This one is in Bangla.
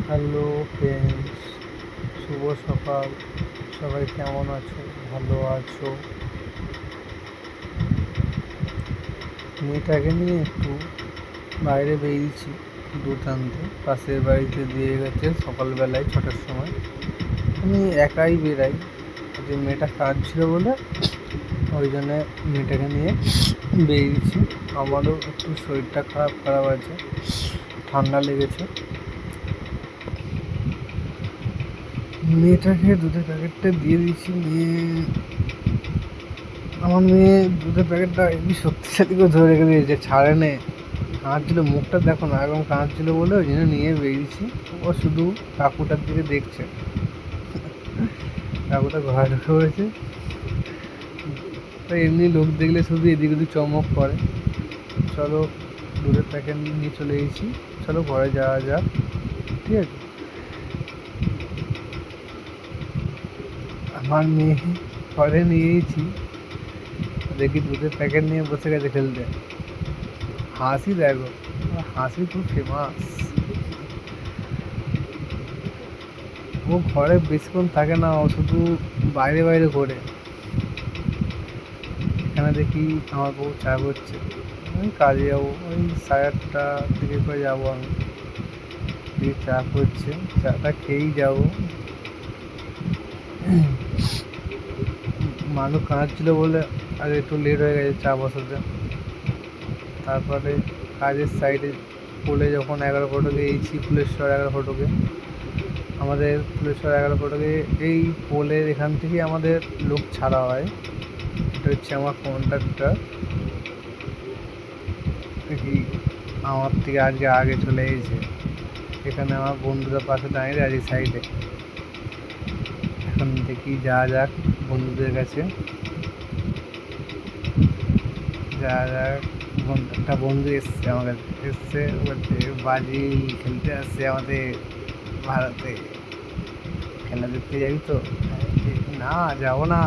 হ্যালো ফ্রেন্ডস, শুভ সকাল। সবাই কেমন আছো? ভালো আছো? মেয়েটাকে নিয়ে একটু বাইরে বেরিয়েছি দুধ আনতে। পাশের বাড়িতে দিয়ে গেছে সকালবেলায় 6টার সময়। আমি একাই বেরাই, যে মেয়েটা কাজ ছিল বলে ওই জন্যে মেয়েটাকে নিয়ে বেরিয়েছি। আমারও একটু শরীরটা খারাপ খারাপ আছে, ঠান্ডা লেগেছে। মেয়েটাকে দুধের প্যাকেটটা দিয়ে দিয়েছি। আমার মেয়ে দুধের প্যাকেটটা এমনি শক্তিশালী করে ধরে রেখে দিয়েছে, ছাড়ে নে। কাঁদছিল, মুখটা দেখো না, এখন কাঁদছিল বলে ওই জন্য নিয়ে বেরিয়েছি। ও শুধু কাকুটার দিকে দেখছে, কাকুটা ঘরে ঢুকে পড়েছে। এমনি লোক দেখলে শুধু এদিক ওদিক চমক করে। চলো, দুধের প্যাকেট নিয়ে চলে এসেছি, চলো ঘরে যাওয়া যাক। ঠিক আছে, আমার মেয়ে ঘরে নিয়েছি, দেখি দুধের প্যাকেট নিয়ে বসে গেছে খেলতে। হাসি দেখো, হাসি খুব ফেমাস। ও ঘরে বেশিক্ষণ থাকে না, ও শুধু বাইরে বাইরে ঘোরে। এখানে দেখি আমার বউ চা করছে, আমি কাজে যাবো, ওই 8:30 দিকে করে যাবো। আমি দিয়ে চা করছে, চাটা খেয়েই যাবো। মানুষ কাঁদছিল বলে আর একটু লেট হয়ে গেছে চা বসাতে। তারপরে কাজের সাইডে পোলে যখন 11 ফটকে এইছি, ফুলেশ্বর 11 ফটকে, আমাদের ফুলেশ্বর 11 ফটকে এই পোলের এখান থেকে আমাদের লোক ছাড়া হয়। এটা হচ্ছে আমার কন্ট্রাক্টর, কি আমার থেকে আজকে আগে চলে এসেছে। এখানে আমার বন্ধুরা পাশে দাঁড়িয়ে আছে সাইডে। এখন দেখি যাওয়া যাক বন্ধুদের কাছে, যাওয়া যাক। একটা বন্ধু এসছে আমার কাছে, এসছে বলছে বাজি খেলতে আসছে আমাদের ভারতে, খেলা দেখতে যাবি তো? না, যাবো না,